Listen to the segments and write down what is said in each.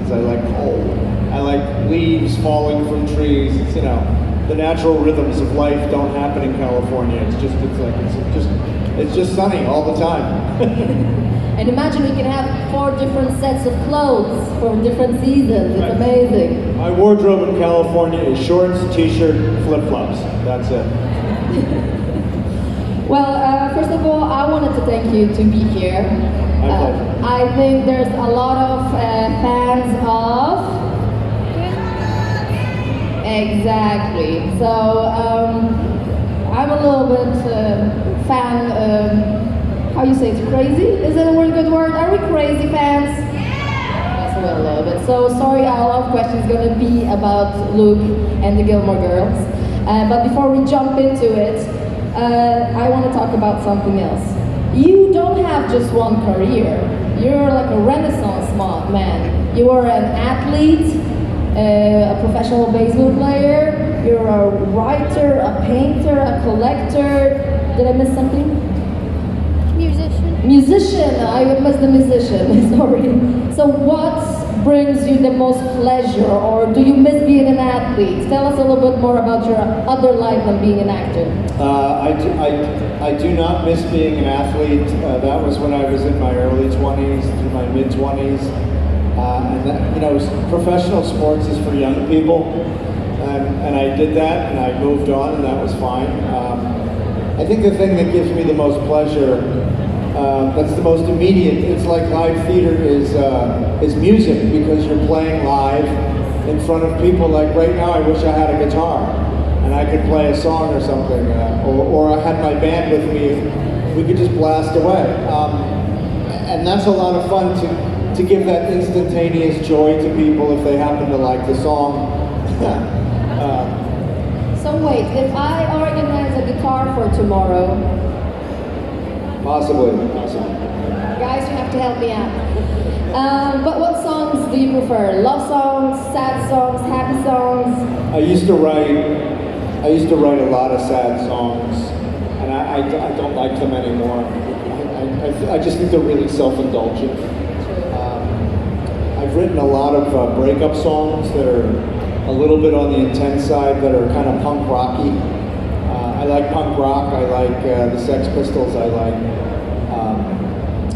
seasons. I like cold. I like leaves falling from trees. It's, you know, the natural rhythms of life don't happen in California. It's just sunny all the time. And imagine we can have 4 different sets of clothes for different seasons. It's amazing. My wardrobe in California is shorts, t-shirt, flip-flops. That's it. Well, first of all, I wanted to thank you to be here. My pleasure. I think there's a lot of fans of... Exactly. So, I'm a little bit fan... how you say it's crazy? Is it a really good word? Are we crazy fans? Yes, a little bit. So sorry, a lot of questions going to be about Luke and the Gilmore Girls. But before we jump into it, I want to talk about something else. You don't have just one career. You're like a renaissance man. You are an athlete, a professional baseball player, you're a writer, a painter, a collector. Did I miss something? Musician, I missed the musician, sorry. So what brings you the most pleasure, or do you miss being an athlete? Tell us a little bit more about your other life than being an actor. I do not miss being an athlete. That was when I was in my early 20s through my mid 20s. And that, you know, professional sports is for young people. And I did that, and I moved on, and that was fine. I think the thing that gives me the most pleasure, that's the most immediate. It's like live theater is music, because you're playing live in front of people. Like right now, I wish I had a guitar and I could play a song or something, or I had my band with me. We could just blast away, and that's a lot of fun to give that instantaneous joy to people if they happen to like the song. So wait, if I organize a guitar for tomorrow, Possibly. guys, you have to help me out. But what songs do you prefer? Love songs, sad songs, happy songs? I used to write a lot of sad songs, and I don't like them anymore. I just think they're really self-indulgent. I've written a lot of breakup songs that are a little bit on the intense side, that are kind of punk rocky. I like punk rock. I like the Sex Pistols. I like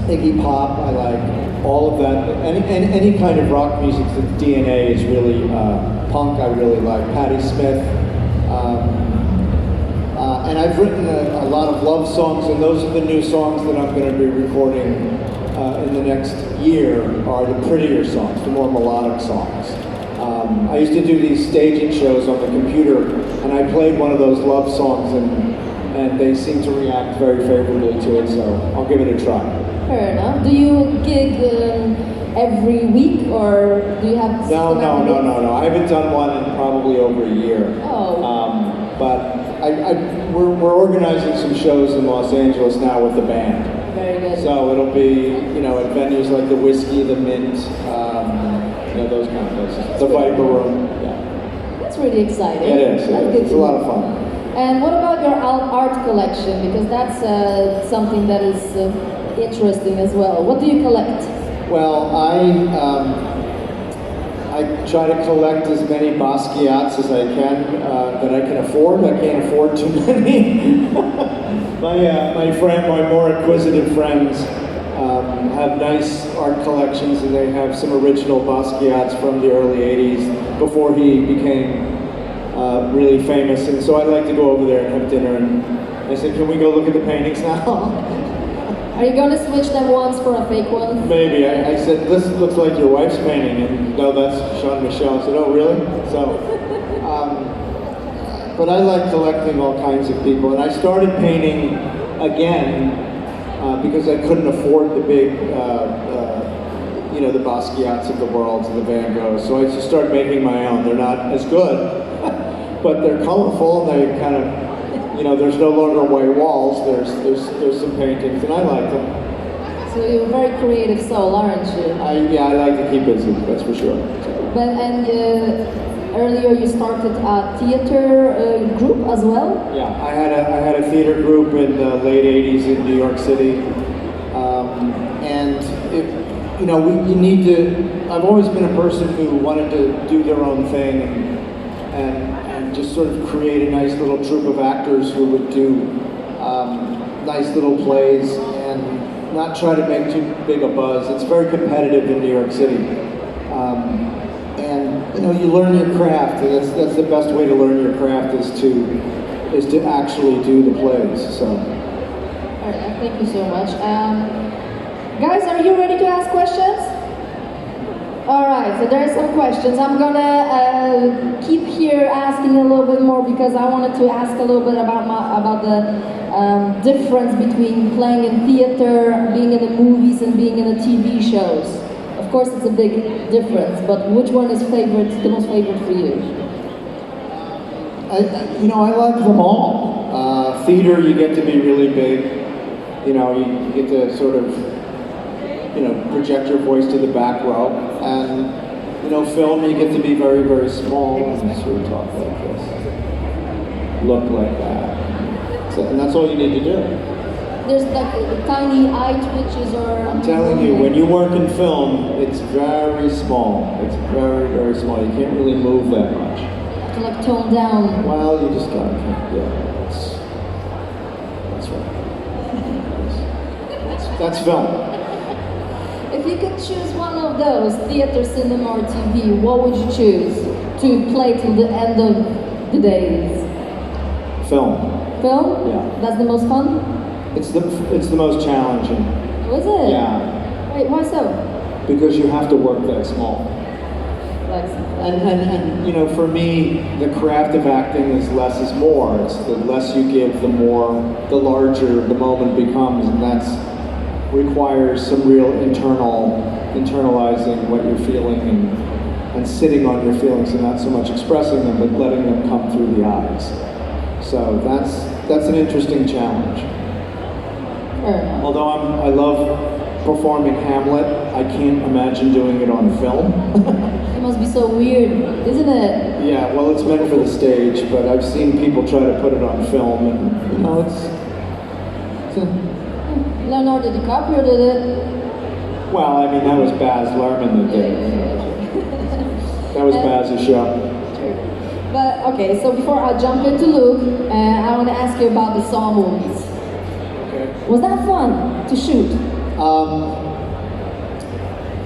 Iggy Pop. I like all of that. Any kind of rock music. The DNA is really punk. I really like Patti Smith. And I've written a lot of love songs, and those are the new songs that I'm going to be recording in the next year. Are the prettier songs, the more melodic songs. I used to do these staging shows on the computer, and I played one of those love songs, and they seem to react very favorably to it, so I'll give it a try. Fair enough. Do you gig every week, or do you have... No. I haven't done one in probably over a year. Oh. But we're organizing some shows in Los Angeles now with the band. Very good. So it'll be, you know, at venues like the Whiskey, the Mint, you know, those kind of places. The Viper Room. Yeah. That's really exciting. It is. It's a lot of fun. And what about your art collection? Because that's something that is interesting as well. What do you collect? Well, I try to collect as many Basquiat's as I can that I can afford. I can't afford too many. My more inquisitive friends have nice art collections, and they have some original Basquiat's from the early 80s before he became really famous. And so I'd like to go over there and have dinner, and I said, can we go look at the paintings now? Are you going to switch them once for a fake one? Maybe. I said, this looks like your wife's painting, and no, that's Sean Michel. I said, oh, really? So, but I like collecting all kinds of people, and I started painting again because I couldn't afford the big, you know, the Basquiat's of the world, and the Van Goghs. So I just started making my own. They're not as good, but they're colorful, and they kind of, you know, there's no longer white walls. There's some paintings, and I like them. So you're a very creative soul, aren't you? I like to keep busy. That's for sure. But earlier you started a theater group as well. Yeah, I had a theater group in the late '80s in New York City, and you know, you need to I've always been a person who wanted to do their own thing and just sort of create a nice little troupe of actors who would do nice little plays and not try to make too big a buzz. It's very competitive in New York City. And you know, you learn your craft, and that's the best way to learn your craft is to actually do the plays. So. All right, thank you so much. Guys, are you ready to ask questions? All right, so there are some questions. I'm gonna keep here asking a little bit more because I wanted to ask a little bit about the difference between playing in theater, being in the movies, and being in the TV shows. Of course, it's a big difference, but which one is the most favorite for you? I like them all. Theater, you get to be really big. You know, you get to sort of, project your voice to the back row. And, film, you get to be very, very small and sort of talk like this, look like that. So, and that's all you need to do. There's like tiny eye twitches or... I'm telling you, when you work in film, it's very small. It's very, very small. You can't really move that much. You have to like tone down. Well, you just gotta, that's right. That's film. If you could choose one of those, theater, cinema, or TV, what would you choose to play till the end of the days? Film. Film? Yeah. That's the most fun? It's the most challenging. Was it? Yeah. Wait, why so? Because you have to work that small. Like, And for me, the craft of acting is less is more. It's the less you give, the larger the moment becomes, and that's requires some real internalizing what you're feeling and sitting on your feelings and not so much expressing them, but letting them come through the eyes. So that's an interesting challenge. Although I love performing Hamlet, I can't imagine doing it on film. It must be so weird, isn't it? Yeah, well, it's meant for the stage, but I've seen people try to put it on film, and it's Leonardo DiCaprio did it. well, I mean, that was Baz Luhrmann that did it. That was Baz's show. True. But okay, so before I jump into Luke, I want to ask you about the Saw movies. Okay. Was that fun to shoot?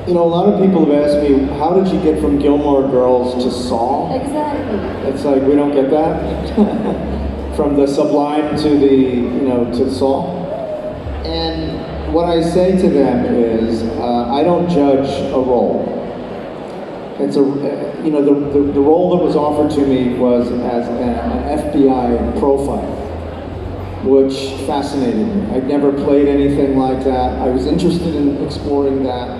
A lot of people have asked me, how did you get from Gilmore Girls to Saw? Exactly. It's like, we don't get that. From the Sublime to to Saw. And what I say to them is, I don't judge a role. It's the role that was offered to me was as an FBI profile, which fascinated me. I'd never played anything like that. I was interested in exploring that,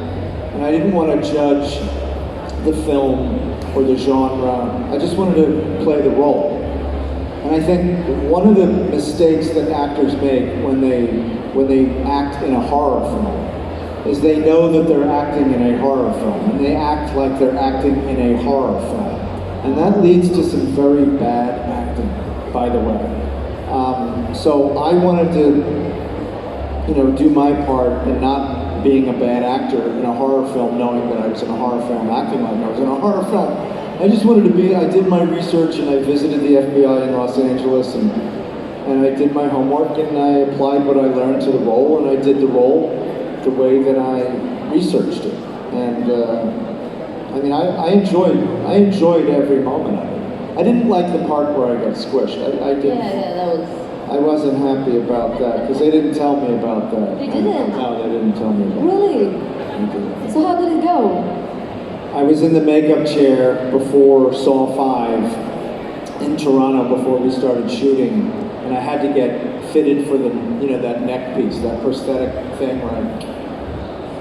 and I didn't want to judge the film or the genre. I just wanted to play the role. And I think one of the mistakes that actors make when they act in a horror film is they know that they're acting in a horror film, and they act like they're acting in a horror film. And that leads to some very bad acting, by the way. So I wanted to, do my part in not being a bad actor in a horror film, knowing that I was in a horror film, acting like I was in a horror film. I just wanted to be, I did my research and I visited the FBI in Los Angeles and I did my homework and I applied what I learned to the role and I did the role the way that I researched it. And I enjoyed every moment of it. I didn't like the part where I got squished. I didn't. Yeah, that was... I wasn't happy about that because they didn't tell me about that. They didn't? No, they didn't tell me about Really? that. They didn't. So how did it go? I was in the makeup chair before Saw 5 in Toronto before we started shooting, and I had to get fitted for the, that neck piece, that prosthetic thing where I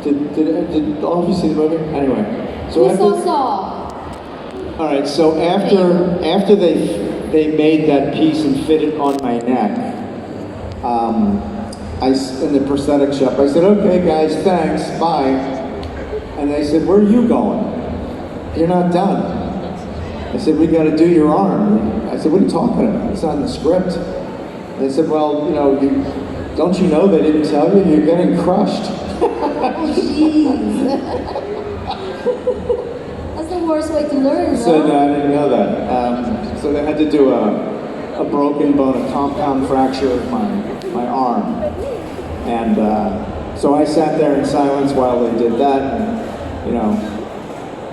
did all of you see the movie? Anyway, so Who saw? all right, so after they made that piece and fit it on my neck, in the prosthetic shop, I said, okay guys, thanks, bye. And they said, where are you going? You're not done. I said, we got to do your arm. I said, what are you talking about? It's not in the script. They said, well, don't you know they didn't tell you? You're getting crushed. Jeez. the worst way to learn, So no? I didn't know that. So they had to do a broken bone, a compound fracture of my arm. And so I sat there in silence while they did that and,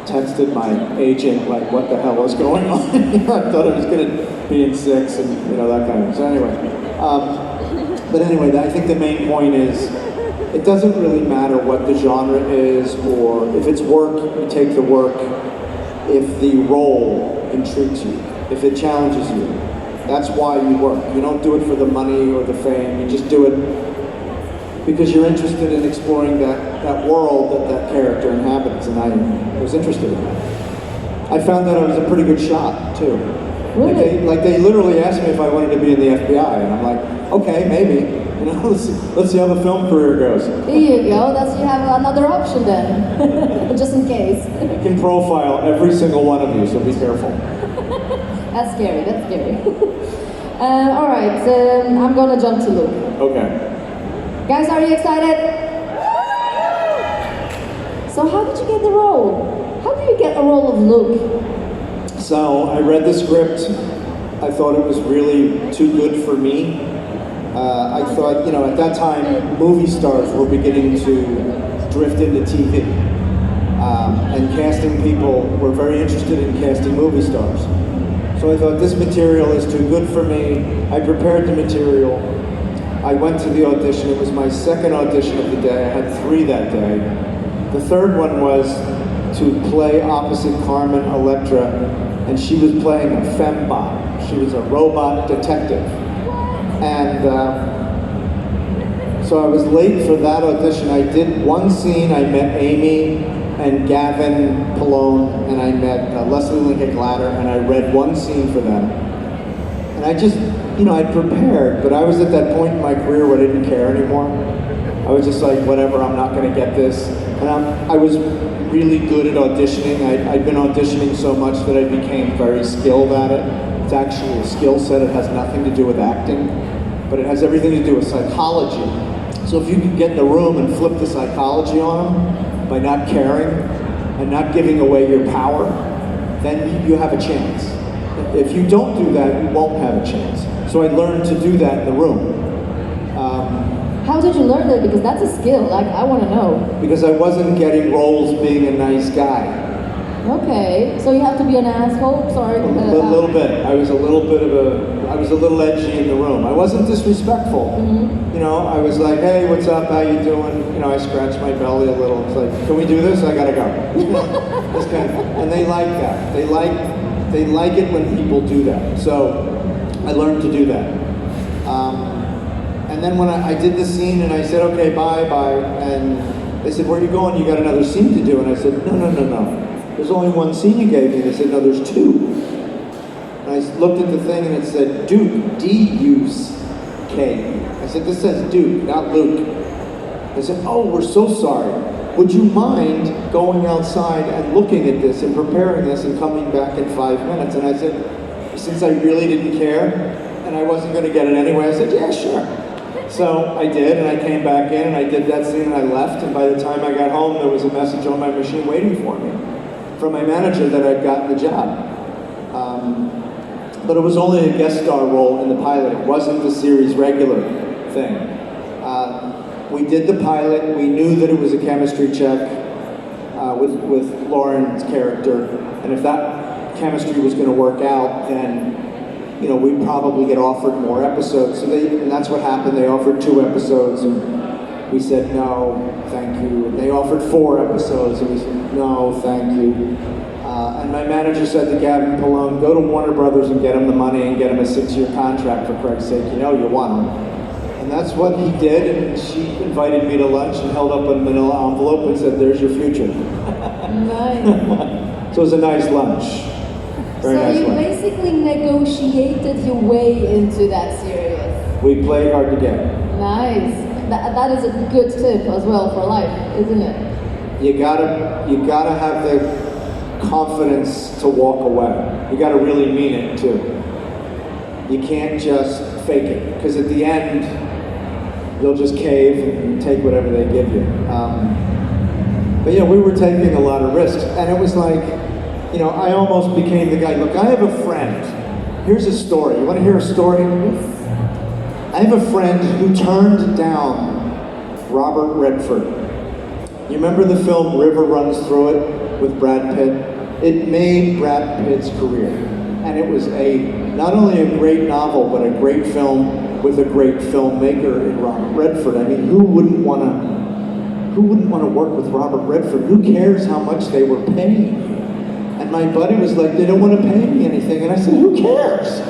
texted my agent, like, what the hell was going on? I thought I was going to be in 6 and, that kind of. So anyway. But anyway, I think the main point is, it doesn't really matter what the genre is, or if it's work, you take the work. If the role intrigues you, if it challenges you, that's why you work. You don't do it for the money or the fame, you just do it because you're interested in exploring that world that character inhabits, and I was interested in that. I found that I was a pretty good shot, too. Really? Like they literally asked me if I wanted to be in the FBI, and I'm like, okay, maybe. Let's see how the film career goes. Here you go, you have another option then, just in case. I can profile every single one of you, so be careful. That's scary. All right, I'm gonna jump to Luke. Okay. Guys, are you excited? So how did you get the role? How do you get a role of Luke? So I read the script. I thought it was really too good for me. I thought, at that time, movie stars were beginning to drift into TV. And casting people were very interested in casting movie stars. So I thought, this material is too good for me. I prepared the material. I went to the audition. It was my second audition of the day. I had 3 that day. The third one was to play opposite Carmen Electra, and she was playing a fembot. She was a robot detective. And so I was late for that audition. I did one scene. I met Amy and Gavin Polone, and I met Leslie Lincoln Glatter, and I read one scene for them. And I just, I'd prepared, but I was at that point in my career where I didn't care anymore. I was just like, whatever, I'm not going to get this. And I was really good at auditioning. I'd been auditioning so much that I became very skilled at it. It's actually a skill set. It has nothing to do with acting, but it has everything to do with psychology. So if you can get in the room and flip the psychology on them by not caring and not giving away your power, then you have a chance. If you don't do that, you won't have a chance. So I learned to do that in the room. How did you learn that? Because that's a skill. Like, I want to know. Because I wasn't getting roles being a nice guy. Okay, so you have to be an asshole? Sorry. A little bit. I was a little edgy in the room. I wasn't disrespectful. Mm-hmm. I was like, hey, what's up? How you doing? I scratched my belly a little. It's like, can we do this? I gotta go. This kind of, and they like that. They like it when people do that. So I learned to do that. And then when I did the scene and I said, okay, bye. And they said, where are you going? You got another scene to do. And I said, no. There's only one scene you gave me. They said, no, there's 2. And I looked at the thing and it said, Duke, D-U-K. I said, this says Duke, not Luke. They said, oh, we're so sorry. Would you mind going outside and looking at this and preparing this and coming back in 5 minutes? And I said, since I really didn't care and I wasn't going to get it anyway, I said, yeah, sure. So I did, and I came back in and I did that scene and I left, and by the time I got home, there was a message on my machine waiting for me from my manager that I'd gotten the job. But it was only a guest star role in the pilot. It wasn't the series regular thing. We did the pilot. We knew that it was a chemistry check with Lauren's character, and if that chemistry was going to work out, then we'd probably get offered more episodes. And that's what happened. They offered 2 episodes, and we said no, thank you. And they offered 4 episodes, and we said no, thank you. And my manager said to Gavin Polone, go to Warner Brothers and get him the money and get him a 6-year contract, for Christ's sake. You want him. And that's what he did, and she invited me to lunch and held up a manila envelope and said, there's your future. Nice. So it was a nice lunch. Very so nice you lunch. basically negotiated your way into that series. We played hard to get. Nice. That is a good tip as well for life, isn't it? You gotta have the confidence to walk away. You gotta really mean it too. You can't just fake it, because at the end, you'll just cave and take whatever they give you. But we were taking a lot of risks, and it was like, you know, I almost became the guy. Look, I have a friend. Here's a story. You want to hear a story? I have a friend who turned down Robert Redford. You remember the film River Runs Through It with Brad Pitt? It made Brad Pitt's career. And it was not only a great novel, but a great film with a great filmmaker in Robert Redford. I mean, who wouldn't want to work with Robert Redford? Who cares how much they were paying? And my buddy was like, they don't want to pay me anything. And I said, who cares?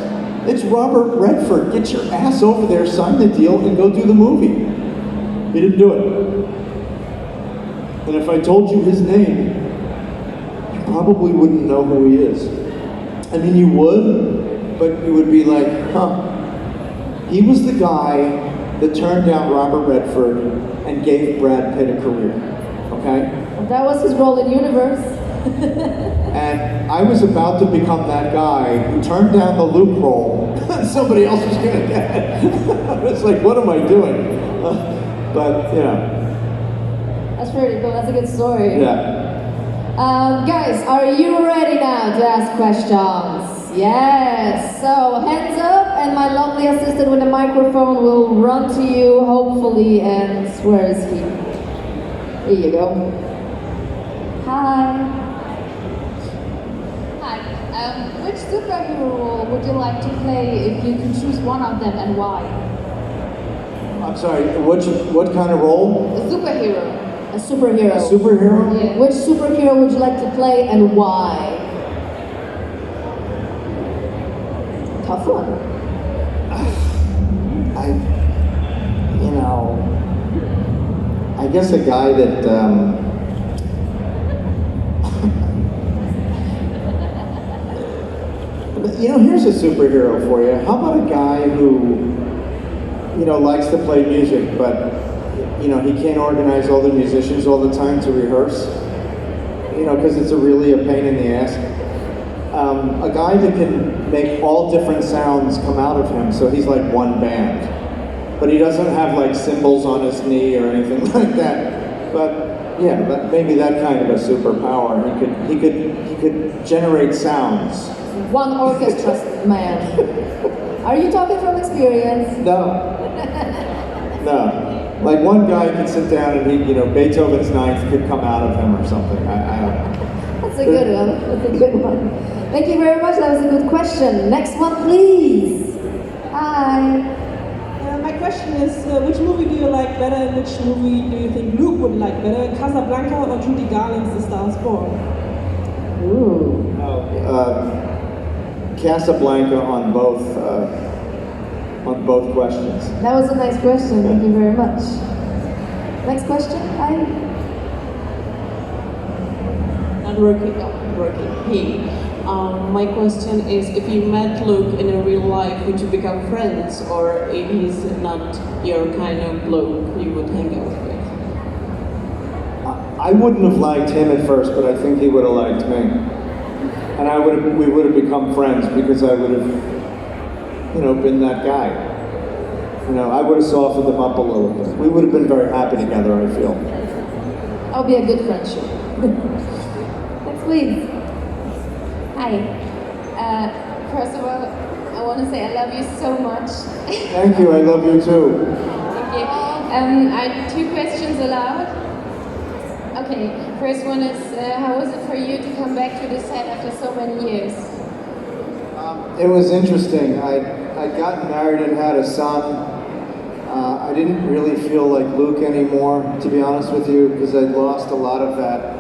It's Robert Redford. Get your ass over there, sign the deal, and go do the movie. He didn't do it. And if I told you his name, you probably wouldn't know who he is. I mean, you would, but you would be like, huh. He was the guy that turned down Robert Redford and gave Brad Pitt a career, okay? That was his role in Universe. And I was about to become that guy who turned down the Luke role. Somebody else was gonna get it. I was like, what am I doing? But, you know. That's pretty cool, that's a good story. Yeah. Guys, are you ready now to ask questions? Yes. So hands up, and my lovely assistant with the microphone will run to you, hopefully. And where is he? Here you go. Hi. Hi. Which superhero role would you like to play if you could choose one of them, and why? I'm sorry, what kind of role? A superhero. A superhero. A superhero? Yeah. Which superhero would you like to play and why? Tough one. I guess a guy that, here's a superhero for you. How about a guy who, likes to play music, but, he can't organize all the musicians all the time to rehearse, because it's really a pain in the ass. A guy that can make all different sounds come out of him, so he's like one band. But he doesn't have like cymbals on his knee or anything like that. But yeah, maybe that kind of a superpower. He could generate sounds. One orchestra man. Are you talking from experience? No. Like one guy could sit down and Beethoven's Ninth could come out of him or something. I don't know. That's a good one. That's a good one. Thank you very much. That was a good question. Next one, please. Hi. My question is, which movie do you like better, and which movie do you think Luke would like better, Casablanca or Judy Garland's The Star is Born? Ooh. Casablanca on both questions. That was a nice question. Thank you very much. Next question. Hi. Not working. Hey. My question is, if you met Luke in a real life, would you become friends, or if he's not your kind of bloke you would hang out with? I wouldn't have liked him at first, but I think he would have liked me. And we would have become friends because I would have, been that guy. I would have softened him up a little bit. We would have been very happy together, I feel. I'll be a good friendship. Next, please. Hi. First of all, I want to say I love you so much. Thank you, I love you too. Thank you. Are 2 questions allowed? Okay. First one is, how was it for you to come back to the set after so many years? It was interesting. I'd gotten married and had a son. I didn't really feel like Luke anymore, to be honest with you, because I'd lost a lot of that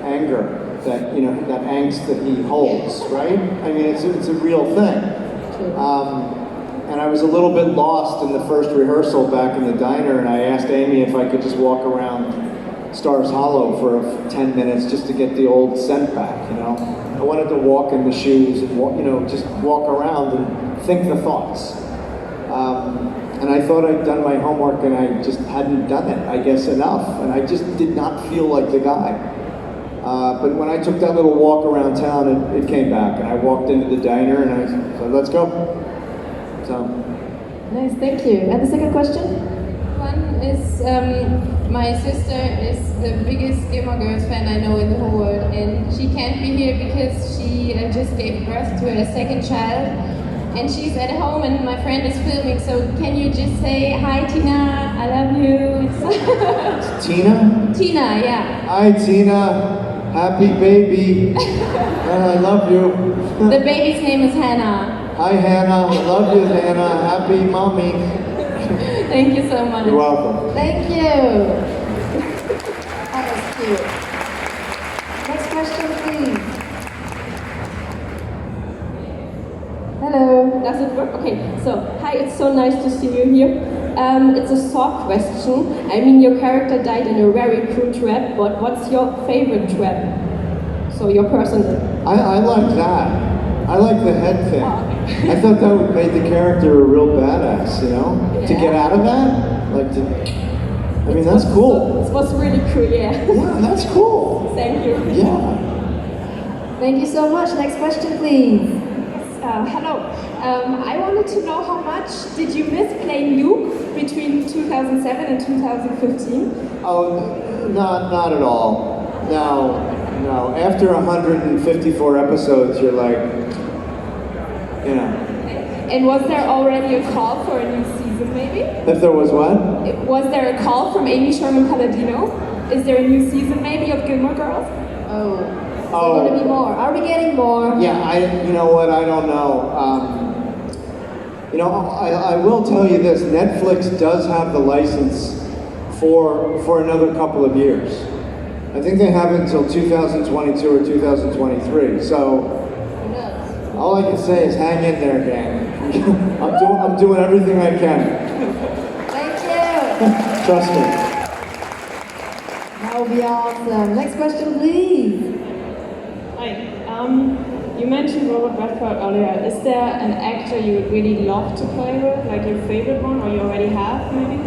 anger, that angst that he holds, right? I mean, it's a real thing. And I was a little bit lost in the first rehearsal back in the diner, and I asked Amy if I could just walk around Stars Hollow for 10 minutes just to get the old scent back, I wanted to walk in the shoes and just walk around and think the thoughts. And I thought I'd done my homework and I just hadn't done it, I guess, enough. And I just did not feel like the guy. But when I took that little walk around town, it came back. And I walked into the diner and I said, let's go. So. Nice, thank you. And the second question? One is, My sister is the biggest Gilmore Girls fan I know in the whole world, and she can't be here because she just gave birth to her second child, and she's at home, and my friend is filming. So can you just say hi, Tina? I love you. Tina? Tina, yeah. Hi, Tina. Happy baby. I love you. The baby's name is Hannah. Hi, Hannah. I love you, Hannah. Happy mommy. Thank you so much. You're welcome. Thank you. That was cute. Next question, please. Hello. Does it work? Okay, so hi, it's so nice to see you here. It's a Saw question. I mean, your character died in a very crude trap, but what's your favorite trap? So your personal. I like that. I like the head thing. I thought that would make the character a real badass, you know? To get out of that? Like to... I mean, that's cool. It was really cool, yeah. Yeah, that's cool. Thank you. Yeah. Thank you so much. Next question, please. Hello. I wanted to know how much did you miss playing Luke between 2007 and 2015? Oh, not at all. No. After 154 episodes, you're like, you know. And was there already a call for a new season, maybe? If there was what? Was there a call from Amy Sherman Palladino? Is there a new season, maybe, of Gilmore Girls? Is there going to be more? Are we getting more? Yeah, you know what? I don't know. You know, I will tell you this: Netflix does have the license for another couple of years. I think they have it until 2022 or 2023. So all I can say is hang in there, gang. I'm doing everything I can. Thank you. Trust me. That will be awesome. Next question, please. Hi. You mentioned Robert Redford earlier. Is there an actor you would really love to play with, like your favorite one, or you already have, maybe?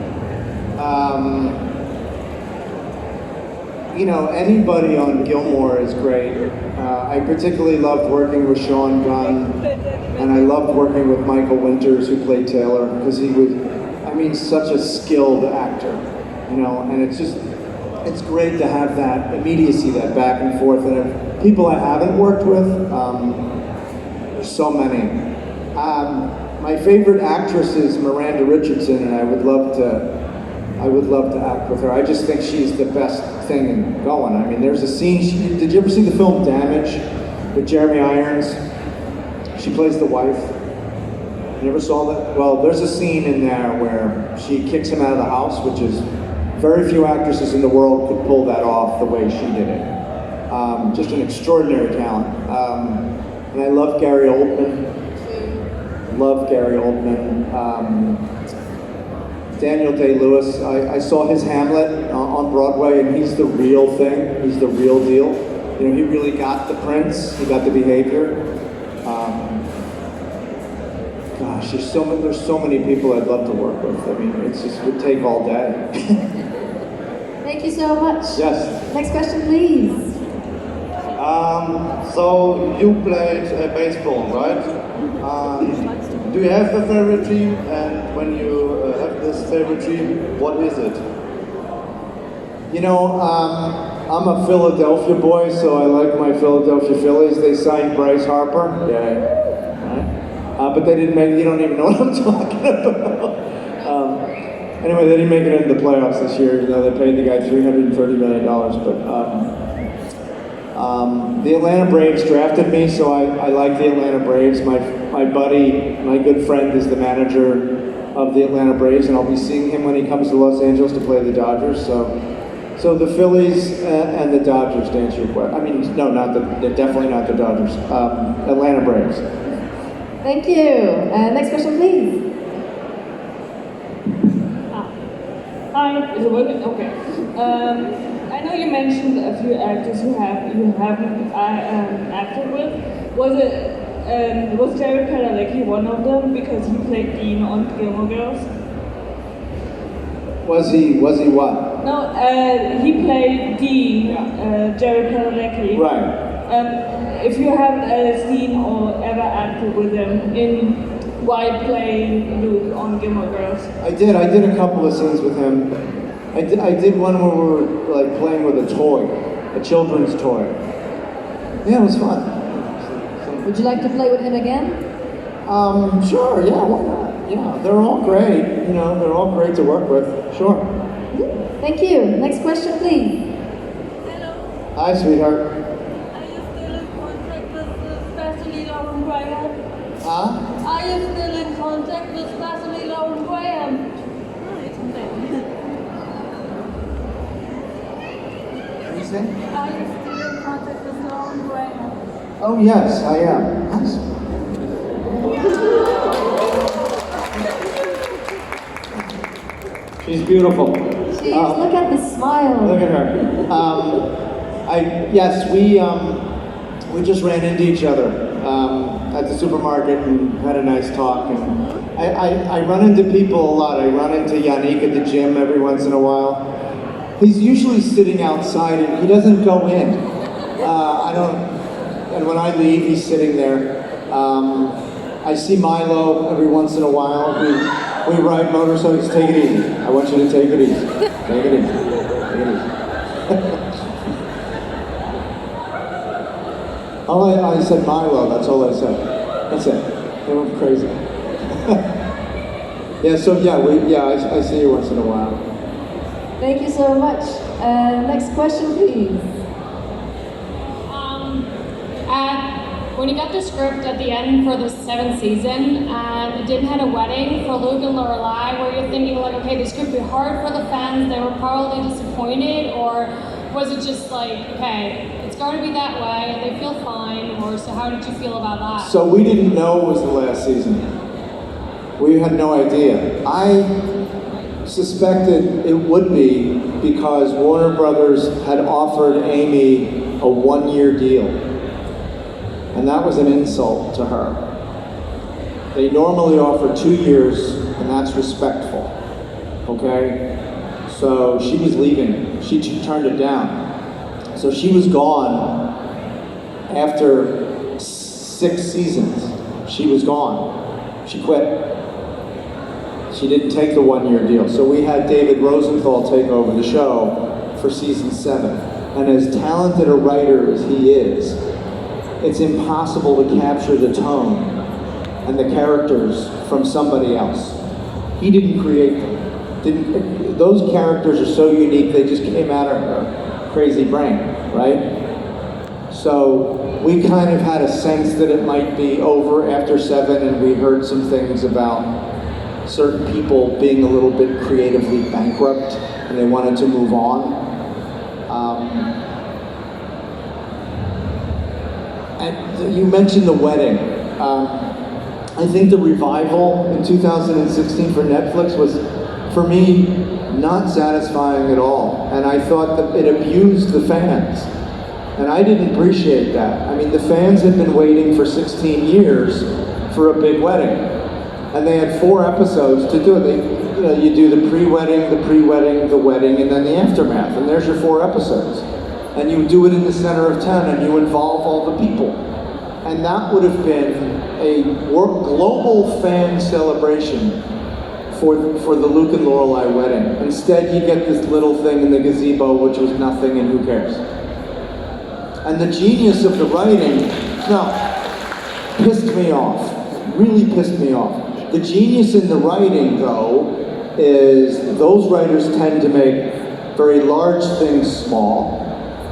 You know, anybody on Gilmore is great. I particularly loved working with Sean Gunn, and I loved working with Michael Winters, who played Taylor, because he was, I mean, such a skilled actor, you know, and it's great to have that immediacy, that back and forth. And people I haven't worked with, there's so many. My favorite actress is Miranda Richardson, and I would love to act with her. I just think she's the best thing going. I mean, there's a scene, did you ever see the film Damage with Jeremy Irons? She plays the wife. You never saw that? Well, there's a scene in there where she kicks him out of the house, which is, very few actresses in the world could pull that off the way she did it. Just an extraordinary talent. And I love Gary Oldman. Daniel Day-Lewis, I saw his Hamlet on Broadway, and he's the real thing. He's the real deal. You know, he really got the prince. He got the behavior. Gosh, there's so many people I'd love to work with. I mean, it would take all day. Thank you so much. Yes. Next question, please. So you played baseball, right? Do you have a favorite team? And when you have this favorite team, what is it? You know, I'm a Philadelphia boy, so I like my Philadelphia Phillies. They signed Bryce Harper. Yeah. Right. But they didn't make. You don't even know what I'm talking about. Anyway, they didn't make it into the playoffs this year. You know, they paid the guy $330 million. But the Atlanta Braves drafted me, so I like the Atlanta Braves. My buddy, my good friend, is the manager of the Atlanta Braves, and I'll be seeing him when he comes to Los Angeles to play the Dodgers. So the Phillies and the Dodgers, to answer your question. I mean, no, definitely not the Dodgers. Atlanta Braves. Thank you. Next question, please. Hi, is it working? Okay. I know you mentioned a few actors you haven't acted with. Was Jared Padalecki one of them because he played Dean on Gilmore Girls? Was he what? No, he played Dean, Jared Padalecki. Right. If you have seen or ever acted with him while playing Luke on Gilmore Girls. I did a couple of scenes with him. I did one where we were like playing with a toy, a children's toy. Yeah, it was fun. Would you like to play with him again? Sure, yeah, why not? Yeah, they're all great. You know, they're all great to work with. Sure. Thank you. Next question, please. Hi, sweetheart. Are you still in contact with especially Lauren Graham? Huh? Are you still in contact with especially Lauren Graham? What are you saying? Are you still in contact with Lauren Graham? Oh, yes, I am. Nice. She's beautiful. Jeez, look at the smile. Look at her. Yes, we just ran into each other at the supermarket and had a nice talk. And I run into people a lot. I run into Yannick at the gym every once in a while. He's usually sitting outside and he doesn't go in. And when I leave, he's sitting there. I see Milo every once in a while. We ride motorcycles. Take it easy. I want you to take it easy. Take it easy. Take it easy. I said Milo, that's all I said. That's it. They went crazy. Yeah, so I see you once in a while. Thank you so much. Next question, please. When you got the script at the end for the 7th season, and it didn't have a wedding for Luke and Lorelai, were you thinking like, okay, this could be hard for the fans, they were probably disappointed, or was it just like, okay, it's got to be that way, and they feel fine, or so how did you feel about that? So we didn't know it was the last season. We had no idea. I suspected it would be because Warner Brothers had offered Amy a 1-year deal. And that was an insult to her. They normally offer 2 years, and that's respectful, okay? So she was leaving, she turned it down. So she was gone after 6 seasons. She was gone, she quit. She didn't take the 1-year deal. So we had David Rosenthal take over the show for season 7. And as talented a writer as he is, it's impossible to capture the tone and the characters from somebody else. He didn't create them. Those characters are so unique, they just came out of her crazy brain, right? So we kind of had a sense that it might be over after 7, and we heard some things about certain people being a little bit creatively bankrupt, and they wanted to move on. And you mentioned the wedding. I think the revival in 2016 for Netflix was, for me, not satisfying at all. And I thought that it abused the fans. And I didn't appreciate that. I mean, the fans had been waiting for 16 years for a big wedding. And they had 4 episodes to do it. You do the pre-wedding, the wedding, and then the aftermath. And there's your 4 episodes. And you do it in the center of town, and you involve all the people. And that would have been a global fan celebration for the Luke and Lorelai wedding. Instead, you get this little thing in the gazebo, which was nothing, and who cares? And the genius of the writing, pissed me off. Really pissed me off. The genius in the writing, though, is those writers tend to make very large things small,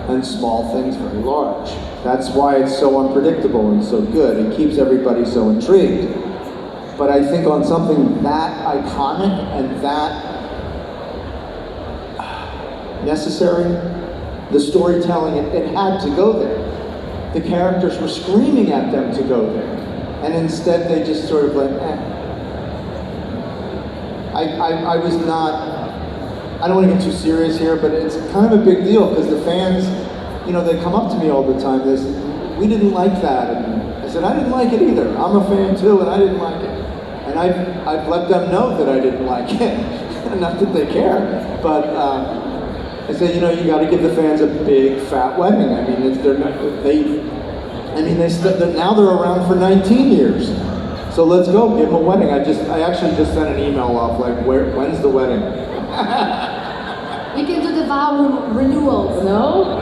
and small things very large. That's why it's so unpredictable and so good. It keeps everybody so intrigued. But I think on something that iconic and that necessary, the storytelling, it had to go there. The characters were screaming at them to go there. And instead they just sort of like, I was not, I don't want to get too serious here, but it's kind of a big deal because the fans, they come up to me all the time. They say, we didn't like that. And I said, I didn't like it either. I'm a fan too, and I didn't like it. And I've let them know that I didn't like it. Not that they care, but I said, you got to give the fans a big fat wedding. I mean, now they're around for 19 years. So let's go, give them a wedding. I actually just sent an email off like, when's the wedding? album renewals, no?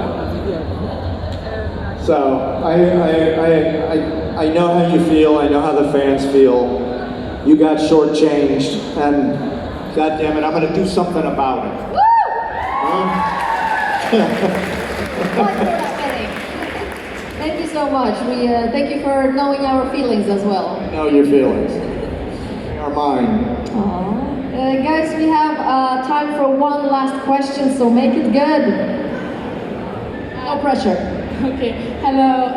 So I know how you feel. I know how the fans feel. You got shortchanged, and God damn it, I'm going to do something about it. Thank you so much. We thank you for knowing our feelings as well. Know your feelings. They are mine. Guys, we have time for one last question, so make it good. No pressure. Okay. Hello.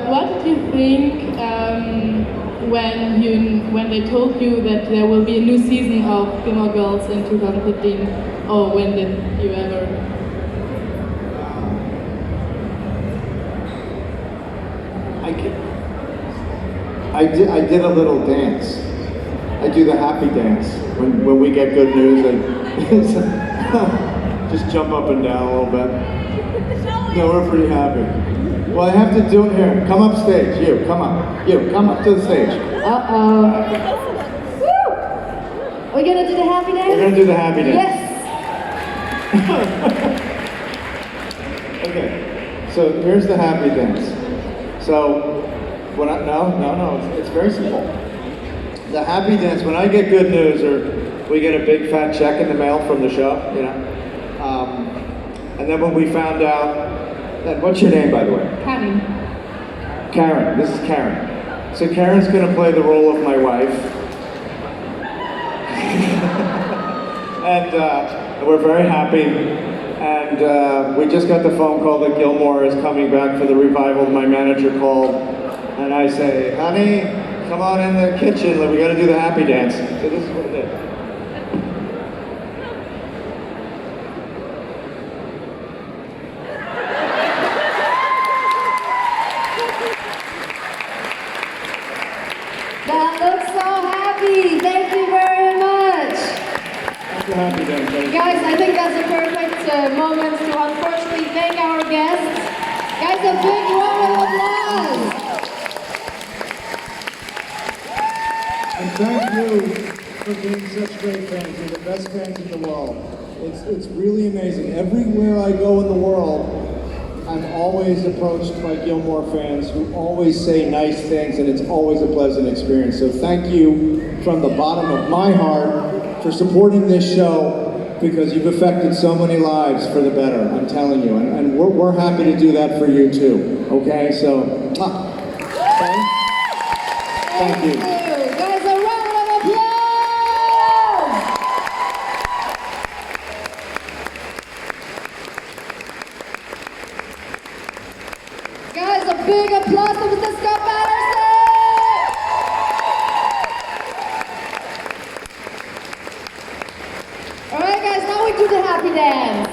What did you think when they told you that there will be a new season of Gilmore Girls in 2015? Or when did you ever? I did a little dance. I do the happy dance when we get good news. I just jump up and down a little bit. No, we're pretty happy. Well, I have to do it here. Come up stage. You, come up. You, come up to the stage. Uh-oh. Woo! We're gonna do the happy dance? We're gonna do the happy dance. Yes! Okay. So here's the happy dance. So when it's very simple. The happy dance, when I get good news or we get a big fat check in the mail from the show, you know, and then when we found out, and what's your name, by the way? Karen. Karen, this is Karen. So Karen's gonna play the role of my wife. And we're very happy. And we just got the phone call that Gilmore is coming back for the revival. My manager called, and I say, honey, come on in the kitchen, we gotta do the happy dance. So this is what it is. That looks so happy. Thank you very much. That's the happy dance. Guys. Guys, I think that's a perfect moment to unfortunately thank our guests. Guys, a big round of applause. And thank you for being such great fans. You're the best fans in the world. It's really amazing. Everywhere I go in the world, I'm always approached by Gilmore fans who always say nice things, and it's always a pleasant experience. So thank you from the bottom of my heart for supporting this show, because you've affected so many lives for the better, I'm telling you. And we're happy to do that for you too, okay? So, thank you. Guys, a round of applause! Guys, a big applause to Mr. Scott Patterson! Alright guys, now we do the happy dance.